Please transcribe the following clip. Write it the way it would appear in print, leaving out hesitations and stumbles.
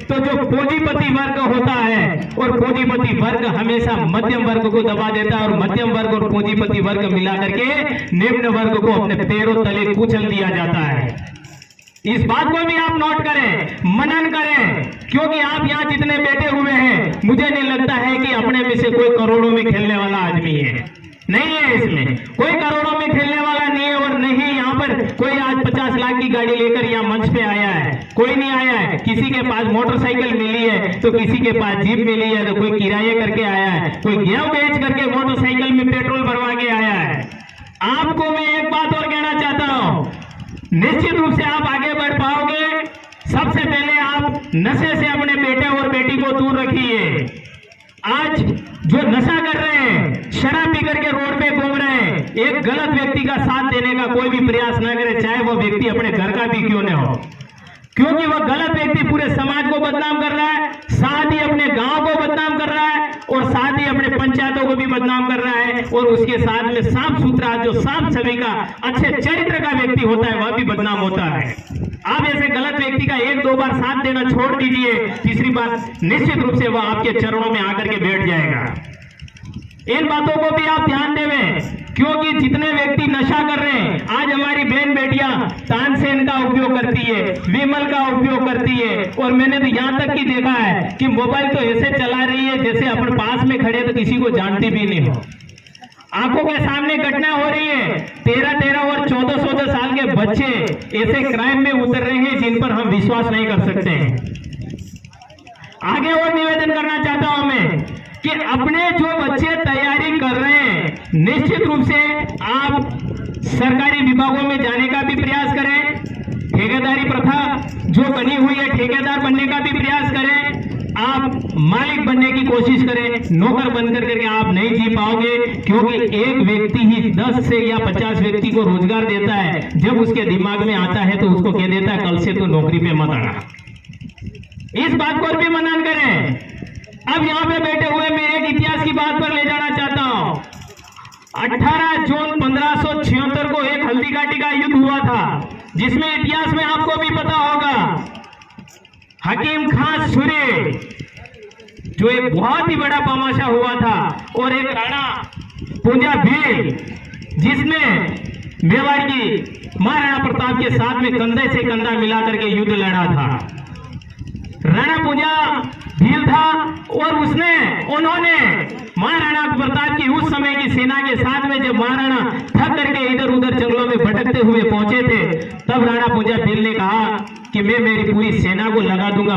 तो जो पूंजीपति वर्ग होता है और पूंजीपति वर्ग हमेशा मध्यम वर्ग को दबा देता है और मध्यम वर्ग और पूंजीपति वर्ग मिलाकर के निम्न वर्ग को अपने पैरों तले कुचल दिया जाता है। इस बात को भी आप नोट करें, मनन करें, क्योंकि आप यहाँ जितने बैठे हुए हैं मुझे नहीं लगता है कि अपने में से कोई करोड़ों में खेलने वाला आदमी है, नहीं है। इसमें कोई करोड़ों में खेलने वाला नहीं है और नहीं यहाँ पर कोई आज 50 लाख की गाड़ी लेकर यहाँ मंच पे आया है, कोई नहीं आया है। किसी के पास मोटरसाइकिल मिली है तो किसी के पास जीप मिली है तो कोई किराए करके आया है, कोई गेहूं बेच करके मोटरसाइकिल में पेट्रोल भरवा के आया है। आपको मैं एक बात और कहना चाहता हूं, निश्चित रूप से आप आगे बढ़ पाओगे। सबसे पहले आप नशे से अपने बेटे और बेटी को दूर रखिए। आज जो नशा कर रहे हैं, शराब पी करके रोड पे घूम रहे हैं, एक गलत व्यक्ति का साथ देने का कोई भी प्रयास न करे, चाहे वो व्यक्ति अपने घर का भी क्यों न हो, क्योंकि वह गलत व्यक्ति पूरे समाज को बदनाम कर रहा है, साथ ही अपने गांव को बदनाम कर रहा है और साथ ही अपने पंचायतों को भी बदनाम कर रहा है और उसके साथ में साफ सुथरा जो साफ छवि का अच्छे चरित्र का व्यक्ति होता है वह भी बदनाम होता है। आप ऐसे गलत व्यक्ति का एक दो बार साथ देना छोड़ दीजिए, तीसरी बार निश्चित रूप से वह आपके चरणों में आकर के बैठ जाएगा। इन बातों को भी आप ध्यान देवें, क्योंकि जितने व्यक्ति नशा कर रहे हैं, आज हमारी बहन बेटियां तानसेन का उपयोग करती है, विमल का उपयोग करती है और मैंने तो यहाँ तक की देखा है कि मोबाइल तो ऐसे चला रही है जैसे अपन पास में खड़े तो किसी को जानती भी नहीं हो। आंखों के सामने घटना हो रही है, 13-13 और 14-14 साल के बच्चे ऐसे क्राइम में उतर रहे हैं जिन पर हम विश्वास नहीं कर सकते हैं। आगे और निवेदन करना चाहता हूं मैं कि अपने जो बच्चे तैयारी कर रहे हैं, निश्चित रूप से आप सरकारी विभागों में जाने का भी प्रयास करें। ठेकेदारी प्रथा जो बनी हुई है, ठेकेदार बनने का भी प्रयास करें। आप मालिक बनने की कोशिश करें, नौकर बनकर करके आप नहीं जी पाओगे, क्योंकि एक व्यक्ति ही 10 से या 50 व्यक्ति को रोजगार देता है। जब उसके दिमाग में आता है तो उसको कह देता है कल से तो नौकरी पे मत आना। इस बात को भी मनन करें। अब यहाँ पे बैठे हुए मैं एक इतिहास की बात पर ले जाना चाहता हूँ। 18 जून 1576 को एक हल्दीघाटी का युद्ध हुआ था, जिसमें इतिहास में आपको भी पता होगा हकीम खां सूर्य जो एक बहुत ही बड़ा तमाशा हुआ था और एक राणा पूंजा भील जिसने मेवाड़ की महाराणा प्रताप के साथ में कंधे से कंधा मिलाकर के युद्ध लड़ा था। राणा पूंजा भील था और उन्होंने महाराणा प्रताप की उस समय की सेना के साथ में जब महाराणा थक करके इधर उधर जंगलों में भटकते हुए पहुंचे थे, तब राणा पूंजा भील ने कहा कि मैं मेरी पूरी सेना को लगा दूंगा